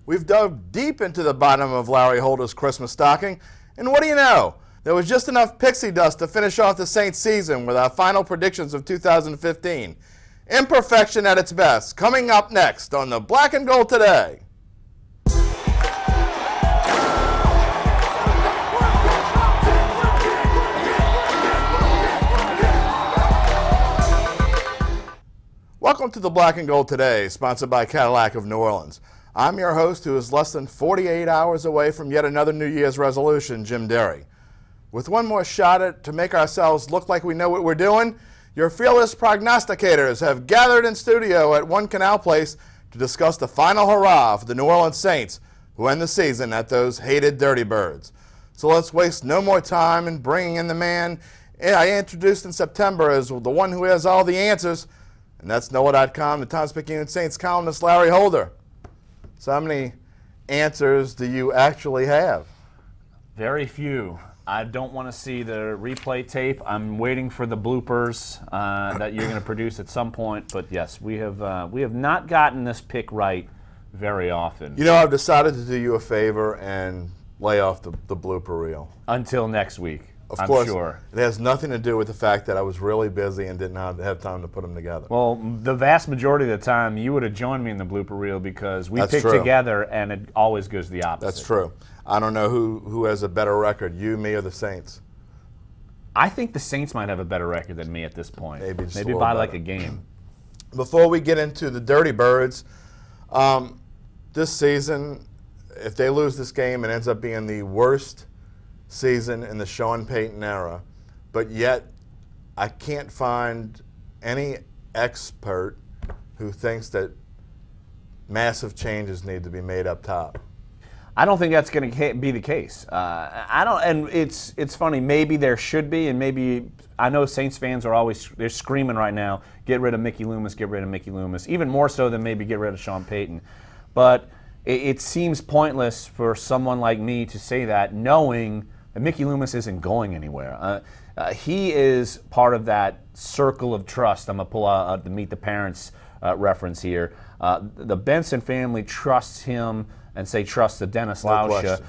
We've dug deep into the bottom of Larry Holder's Christmas stocking, and what do you know? There was just enough pixie dust to finish off the Saints season with our final predictions of 2015. Imperfection at its best, coming up next on the Black and Gold Today. Welcome to the Black and Gold Today, sponsored by Cadillac of New Orleans. I'm your host, who is less than 48 hours away from yet another New Year's resolution, Jim Derry. With one more shot at to make ourselves look like we know what we're doing, your fearless prognosticators have gathered in studio at One Canal Place to discuss the final hurrah for the New Orleans Saints, who end the season at those hated Dirty Birds. So let's waste no more time in bringing in the man I introduced in September as the one who has all the answers, and that's NOLA.com, the Times-Picayune Saints columnist Larry Holder. So how many answers do you actually have? Very few. I don't want to see the replay tape. I'm waiting for the bloopers that you're going to produce at some point. But yes, we have not gotten this pick right very often. You know, I've decided to do you a favor and lay off the blooper reel. Until next week, of course, I'm sure. It has nothing to do with the fact that I was really busy and did not have time to put them together. Well, the vast majority of the time, you would have joined me in the blooper reel because we pick together, and it always goes the opposite. That's true. I don't know who has a better record, you, me, or the Saints. I think the Saints might have a better record than me at this point. Maybe by like a game. Before we get into the Dirty Birds, this season, if they lose this game, it ends up being the worst season in the Sean Payton era. But yet, I can't find any expert who thinks that massive changes need to be made up top. I don't think that's going to be the case. And it's funny. Maybe there should be, and maybe I know Saints fans are they're screaming right now, get rid of Mickey Loomis, get rid of Mickey Loomis, even more so than maybe get rid of Sean Payton. But it seems pointless for someone like me to say that, knowing that Mickey Loomis isn't going anywhere. He is part of that circle of trust. I'm going to pull out the Meet the Parents reference here. The Benson family trusts him, and say trust the Dennis Lauscha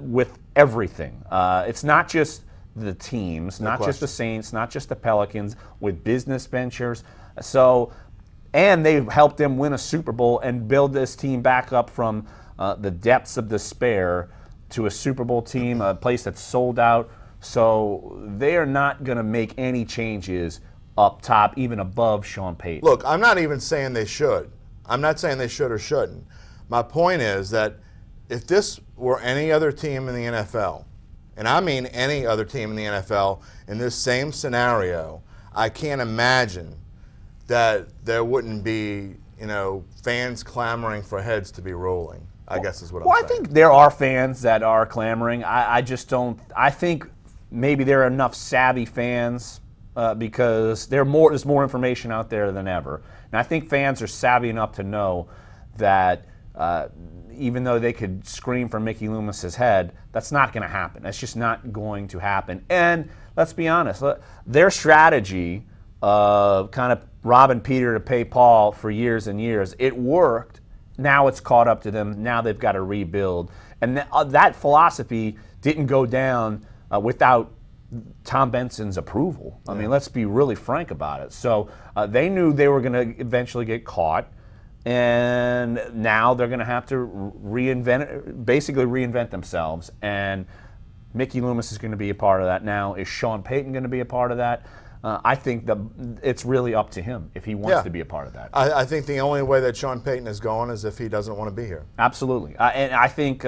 with everything. It's not just the teams, not just the Saints, not just the Pelicans, with business ventures. And they've helped them win a Super Bowl and build this team back up from the depths of despair to a Super Bowl team, a place that's sold out. So they are not going to make any changes up top, even above Sean Payton. Look, I'm not even saying they should. I'm not saying they should or shouldn't. My point is that if this were any other team in the NFL, and I mean any other team in the NFL, in this same scenario, I can't imagine that there wouldn't be, fans clamoring for heads to be rolling, I guess is what I'm saying. I think there are fans that are clamoring. I just don't. I think maybe there are enough savvy fans because there's more information out there than ever. And I think fans are savvy enough to know that even though they could scream for Mickey Loomis's head, that's not going to happen. That's just not going to happen. And let's be honest, their strategy of kind of robbing Peter to pay Paul for years and years, it worked. Now it's caught up to them. Now they've got to rebuild. And that philosophy didn't go down without Tom Benson's approval. I mean, let's be really frank about it. So they knew they were going to eventually get caught. And now they're going to have to basically reinvent themselves. And Mickey Loomis is going to be a part of that now. Is Sean Payton going to be a part of that? I think that it's really up to him if he wants to be a part of that. I think the only way that Sean Payton is going is if he doesn't want to be here. Absolutely. And I think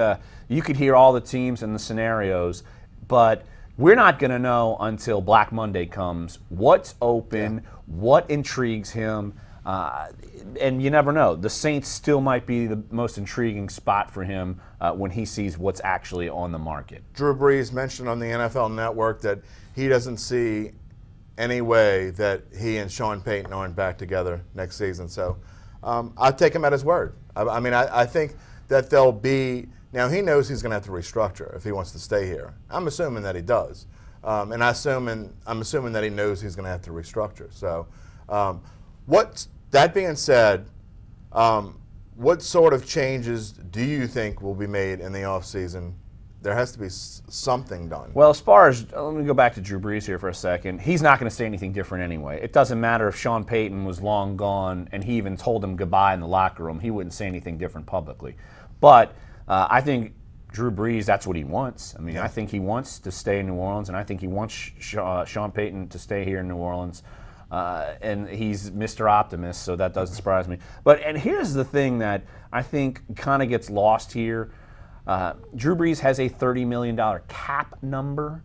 you could hear all the teams and the scenarios, but we're not going to know until Black Monday comes what's open, what intrigues him. And you never know. The Saints still might be the most intriguing spot for him when he sees what's actually on the market. Drew Brees mentioned on the NFL Network that he doesn't see any way that he and Sean Payton aren't back together next season. So I'll take him at his word. I think that they'll be – now he knows he's going to have to restructure if he wants to stay here. I'm assuming that he does. And I'm assuming that he knows he's going to have to restructure. So that being said, what sort of changes do you think will be made in the offseason? There has to be something done. Well, as far as, let me go back to Drew Brees here for a second. He's not going to say anything different anyway. It doesn't matter if Sean Payton was long gone and he even told him goodbye in the locker room. He wouldn't say anything different publicly. But I think Drew Brees, that's what he wants. I mean, I think he wants to stay in New Orleans, and I think he wants Sean Payton to stay here in New Orleans. And he's Mr. Optimist, so that doesn't surprise me. And here's the thing that I think kind of gets lost here. Drew Brees has a $30 million cap number.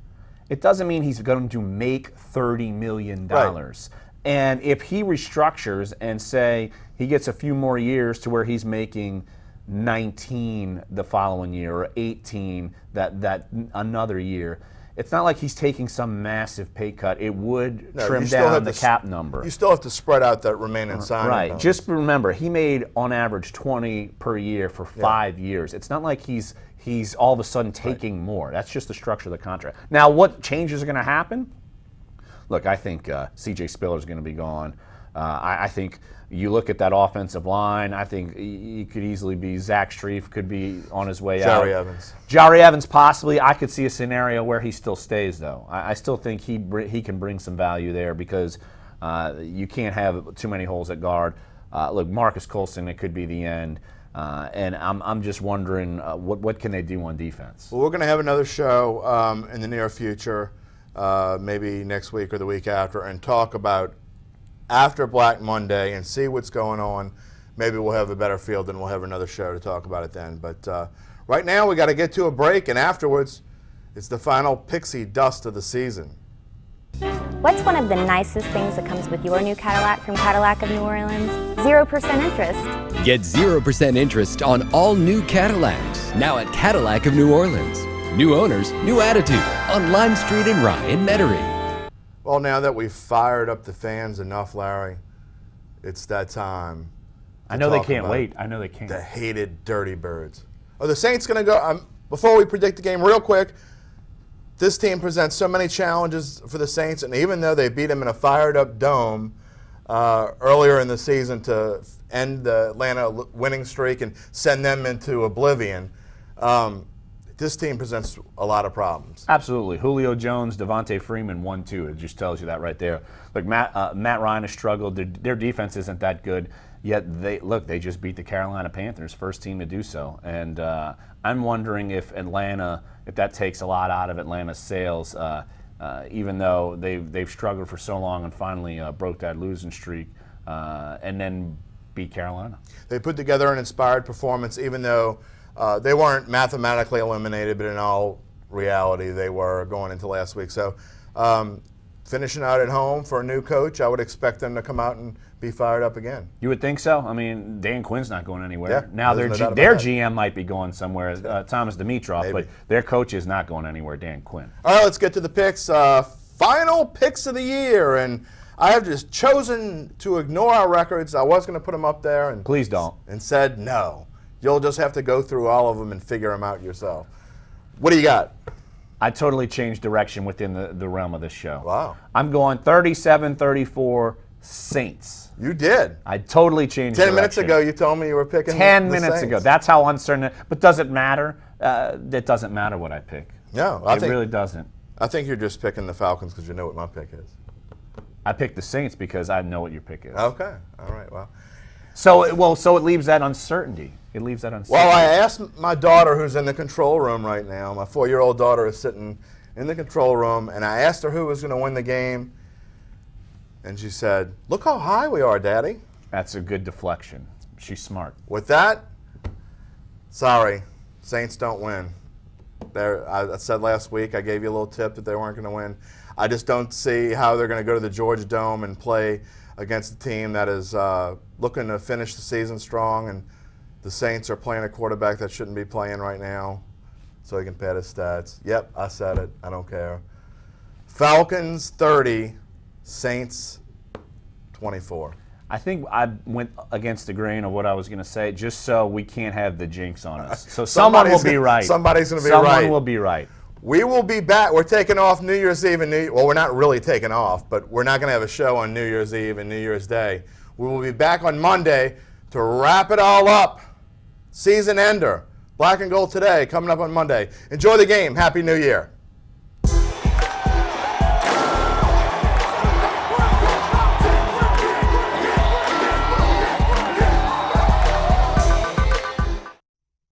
It doesn't mean he's going to make $30 million. Right. And if he restructures and say he gets a few more years to where he's making 19 the following year or 18 that another year, it's not like he's taking some massive pay cut. It would trim down the cap number. You still have to spread out that remaining signing Right. bonus. Just remember, he made on average 20 per year for 5 years. It's not like he's all of a sudden taking more. That's just the structure of the contract. Now, what changes are going to happen? Look, I think C.J. Spiller is going to be gone. I think you look at that offensive line, I think he could easily be Zach Strief, could be on his way out. Jari Evans, possibly. I could see a scenario where he still stays, though. I still think he can bring some value there because you can't have too many holes at guard. Look, Marcus Colston, it could be the end. And I'm just wondering what can they do on defense? Well, we're going to have another show in the near future, maybe next week or the week after, and talk about after Black Monday and see what's going on. Maybe we'll have a better field and we'll have another show to talk about it then. But right now we got to get to a break, and afterwards it's the final Picksie Dust of the season. What's one of the nicest things that comes with your new Cadillac from Cadillac of New Orleans? 0% interest. Get 0% interest on all new Cadillacs, now at Cadillac of New Orleans. New owners, new attitude, on Lime Street in Rye in Metairie. Well, now that we've fired up the fans enough, Larry, it's that time. I know they can't wait. I know they can't. The hated Dirty Birds. Are the Saints going to go? Before we predict the game, real quick, this team presents so many challenges for the Saints, and even though they beat them in a fired-up dome earlier in the season to end the Atlanta winning streak and send them into oblivion, this team presents a lot of problems. Absolutely. Julio Jones, Devontae Freeman, 1-2. It just tells you that right there. Look, Matt Ryan has struggled. Their defense isn't that good, yet they just beat the Carolina Panthers, first team to do so. And I'm wondering if that takes a lot out of Atlanta's sales, even though they've struggled for so long and finally broke that losing streak and then beat Carolina. They put together an inspired performance, even though they weren't mathematically eliminated, but in all reality, they were going into last week. So finishing out at home for a new coach, I would expect them to come out and be fired up again. You would think so? I mean, Dan Quinn's not going anywhere. Yeah, now their GM might be going somewhere, Thomas Dimitroff, Maybe. But their coach is not going anywhere, Dan Quinn. All right, let's get to the picks. Final picks of the year, and I have just chosen to ignore our records. I was going to put them up there. And please don't. And said no. You'll just have to go through all of them and figure them out yourself. What do you got? I totally changed direction within the realm of this show. Wow. I'm going 37-34 Saints. You did. I totally changed 10 direction. minutes ago, you told me you were picking 10 the minutes Saints. ago. That's how uncertain. But does it matter? It doesn't matter what I pick. No. It really doesn't. I think you're just picking the Falcons because you know what my pick is. I picked the Saints because I know what your pick is. Okay. All right. Well. So it leaves that uncertainty. It leaves that uncertainty. Well, I asked my daughter, who's in the control room right now. My 4-year-old daughter is sitting in the control room, and I asked her who was going to win the game, and she said, "Look how high we are, Daddy." That's a good deflection. She's smart. With that, sorry, Saints don't win. I said last week, I gave you a little tip that they weren't going to win. I just don't see how they're going to go to the Georgia Dome and play against a team that is looking to finish the season strong, and the Saints are playing a quarterback that shouldn't be playing right now, so he can pad his stats. Yep, I said it. I don't care. Falcons 30, Saints 24. I think I went against the grain of what I was going to say, just so we can't have the jinx on us. So someone will be right. Somebody's going to be right. Someone will be right. We will be back. We're taking off New Year's Eve and well, we're not really taking off, but we're not going to have a show on New Year's Eve and New Year's Day. We will be back on Monday to wrap it all up. season ender. Black and Gold Today coming up on Monday. Enjoy the game. Happy New Year.